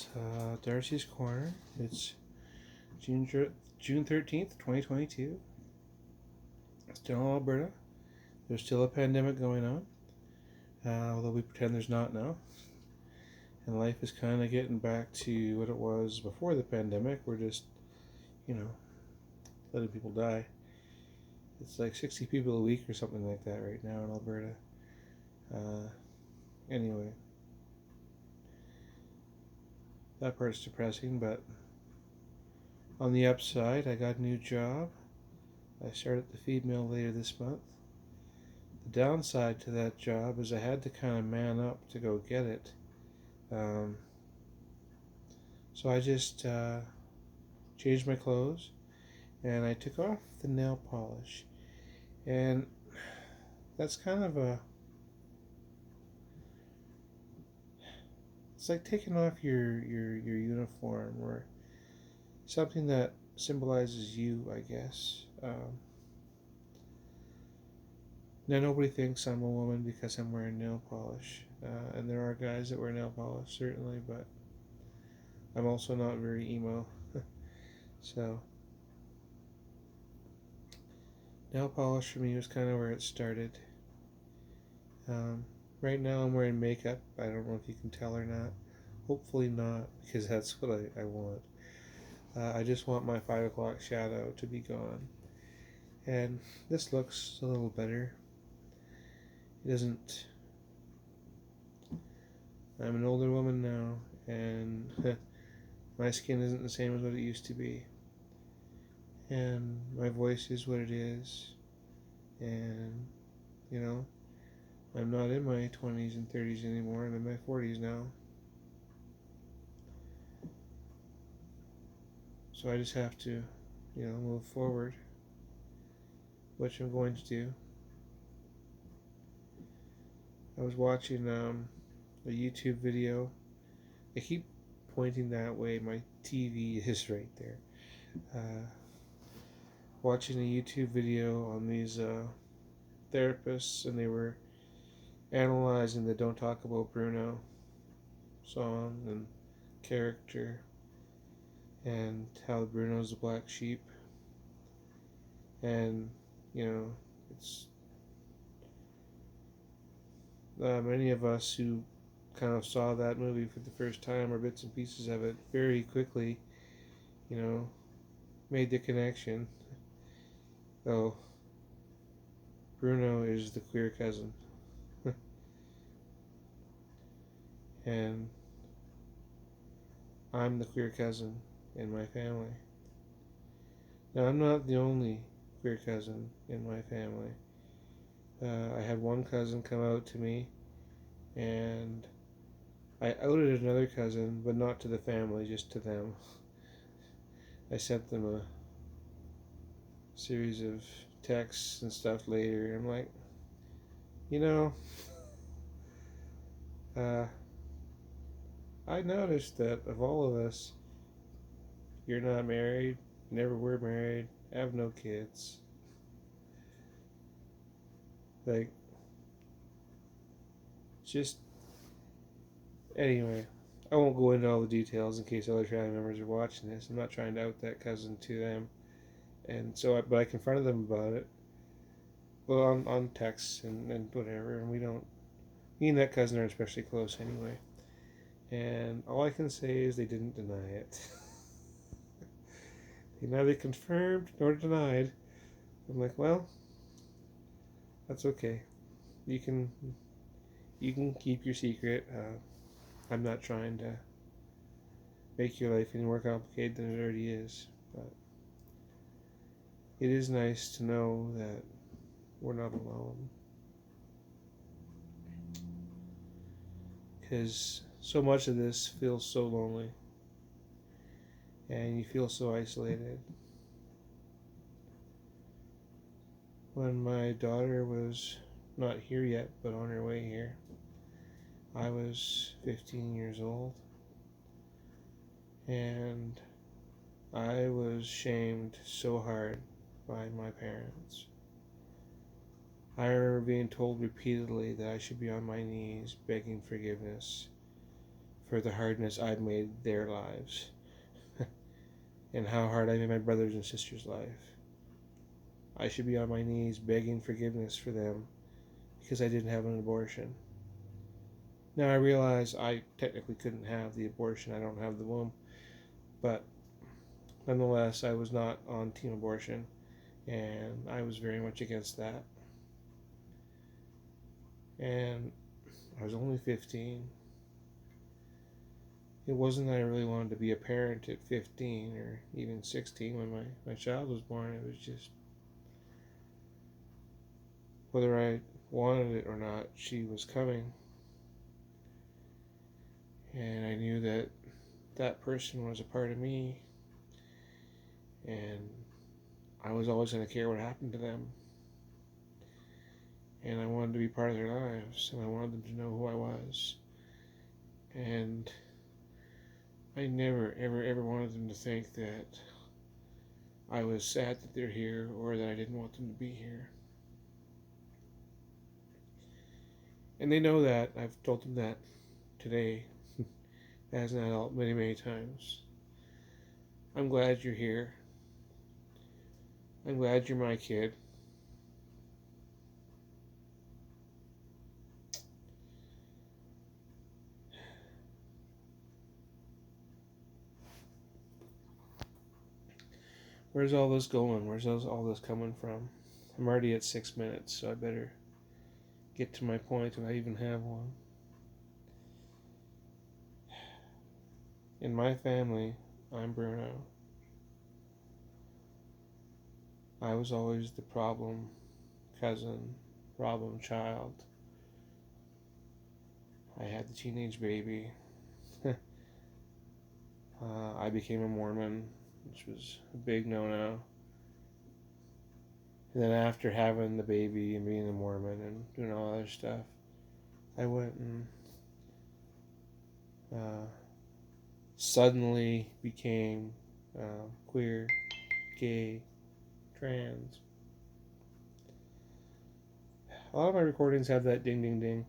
It's Darci's Corner. It's June 13th, 2022. Still in Alberta. There's still a pandemic going on, although we pretend there's not now. And life is kind of getting back to what it was before the pandemic. We're just, letting people die. It's like 60 people a week or something like that right now in Alberta. Anyway, that part's depressing, but on the upside, I got a new job. I start at the feed mill later this month. The downside to that job is I had to kind of man up to go get it. So I just changed my clothes and I took off the nail polish. And that's kind of it's like taking off your uniform or something that symbolizes you, I guess. Now, nobody thinks I'm a woman because I'm wearing nail polish. And there are guys that wear nail polish, certainly, but I'm also not very emo. So, nail polish for me was kind of where it started. Right now I'm wearing makeup. I don't know if you can tell or not. Hopefully not, because that's what I want. I just want my 5 o'clock shadow to be gone. And this looks a little better. It doesn't... I'm an older woman now, and my skin isn't the same as what it used to be. And my voice is what it is. And, I'm not in my 20s and 30s anymore. I'm in my 40s now. So I just have to, move forward, which I'm going to do. I was watching a YouTube video. I keep pointing that way. My TV is right there. Watching a YouTube video on these therapists, and they were analyzing the Don't Talk About Bruno song and character, and how Bruno's the black sheep. And, it's many of us who kind of saw that movie for the first time, or bits and pieces of it, very quickly, made the connection. Oh, Bruno is the queer cousin. And I'm the queer cousin in my family. Now, I'm not the only queer cousin in my family. I had one cousin come out to me, and I outed another cousin, but not to the family, just to them. I sent them a series of texts and stuff later. I'm like, I noticed that of all of us, you're not married, never were married, have no kids. Like, just, anyway, I won't go into all the details in case other family members are watching this. I'm not trying to out that cousin to them. And so, but I confronted them about it. Well, on text and whatever, and me and that cousin are especially close anyway. And all I can say is they didn't deny it. They neither confirmed nor denied. I'm like, well, that's okay. You can keep your secret. I'm not trying to make your life any more complicated than it already is. But it is nice to know that we're not alone. Because so much of this feels so lonely. And you feel so isolated. When my daughter was not here yet, but on her way here, I was 15 years old. And I was shamed so hard by my parents. I remember being told repeatedly that I should be on my knees begging forgiveness for the hardness I'd made their lives and how hard I made my brothers and sisters' life. I should be on my knees begging forgiveness for them because I didn't have an abortion. Now I realize I technically couldn't have the abortion. I don't have the womb. But nonetheless, I was not on team abortion, and I was very much against that. And I was only 15. It wasn't that I really wanted to be a parent at 15 or even 16 when my child was born. It was just whether I wanted it or not, she was coming. And I knew that that person was a part of me, and I was always going to care what happened to them. And I wanted to be part of their lives, and I wanted them to know who I was. And I never, ever wanted them to think that I was sad that they're here or that I didn't want them to be here. And they know that. I've told them that today as an adult many, many times. I'm glad you're here. I'm glad you're my kid. Where's all this going? Where's all this coming from? I'm already at 6 minutes, so I better get to my point if I even have one. In my family, I'm Bruno. I was always the problem cousin, problem child. I had the teenage baby. I became a Mormon, which was a big no-no. And then after having the baby and being a Mormon and doing all other stuff, I went and suddenly became queer, gay, trans. A lot of my recordings have that ding ding ding.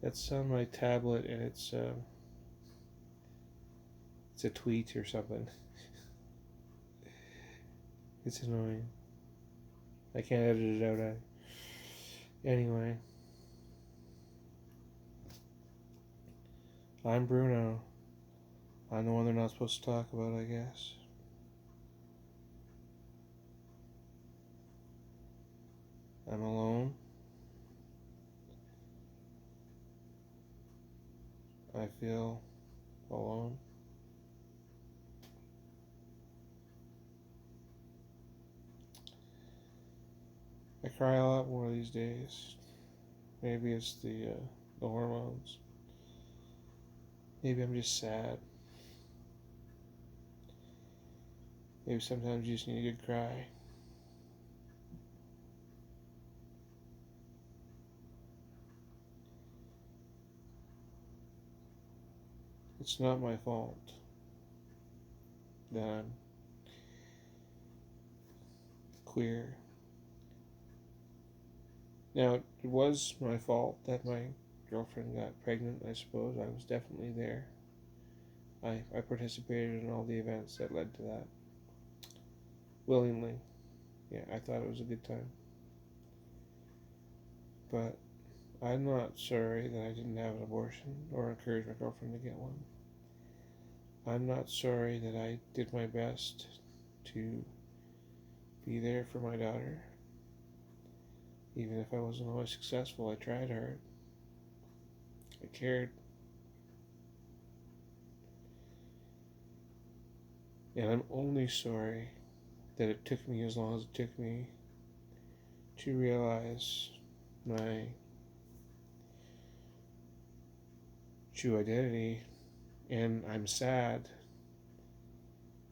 That's on my tablet, and it's a tweet or something. It's annoying. I can't edit it out. Anyway, I'm Bruno. I'm the one they're not supposed to talk about, I guess. I'm alone. I feel alone. I cry a lot more these days. Maybe it's the hormones. Maybe I'm just sad. Maybe sometimes you just need a good cry. It's not my fault that I'm queer. Now, it was my fault that my girlfriend got pregnant, I suppose. I was definitely there. I participated in all the events that led to that. Willingly. Yeah, I thought it was a good time. But I'm not sorry that I didn't have an abortion or encourage my girlfriend to get one. I'm not sorry that I did my best to be there for my daughter. Even if I wasn't always successful, I tried hard. I cared. And I'm only sorry that it took me as long as it took me to realize my true identity. And I'm sad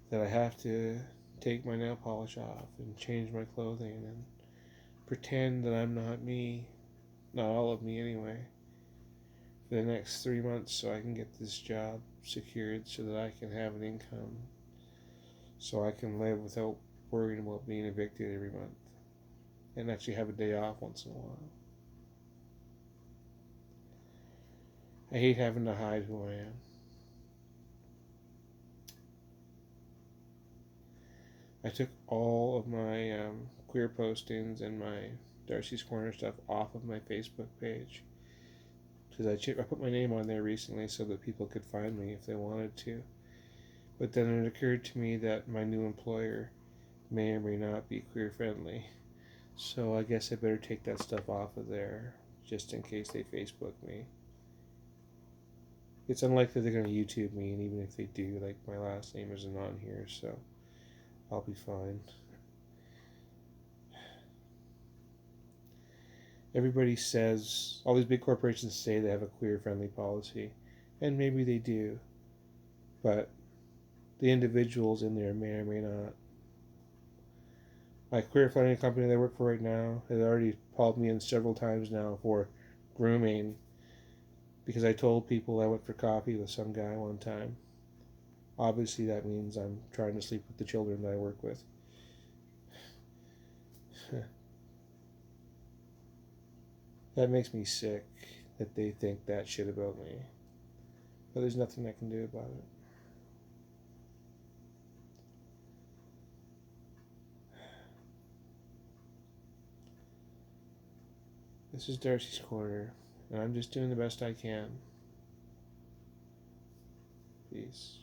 that I have to take my nail polish off and change my clothing and pretend that I'm not me, not all of me anyway, for the next 3 months so I can get this job secured so that I can have an income, so I can live without worrying about being evicted every month and actually have a day off once in a while. I hate having to hide who I am. I took all of my queer postings and my Darcy's Corner stuff off of my Facebook page because I put my name on there recently so that people could find me if they wanted to. But then it occurred to me that my new employer may or may not be queer friendly. So I guess I better take that stuff off of there just in case they Facebook me. It's unlikely they're going to YouTube me, and even if they do, like, my last name isn't on here, so I'll be fine. Everybody says, all these big corporations say they have a queer friendly policy, and maybe they do, but the individuals in there may or may not. My queer friendly company that I work for right now has already called me in several times now for grooming because I told people I went for coffee with some guy one time. Obviously, that means I'm trying to sleep with the children that I work with. That makes me sick that they think that shit about me. But there's nothing I can do about it. This is Darcy's Corner, and I'm just doing the best I can. Peace.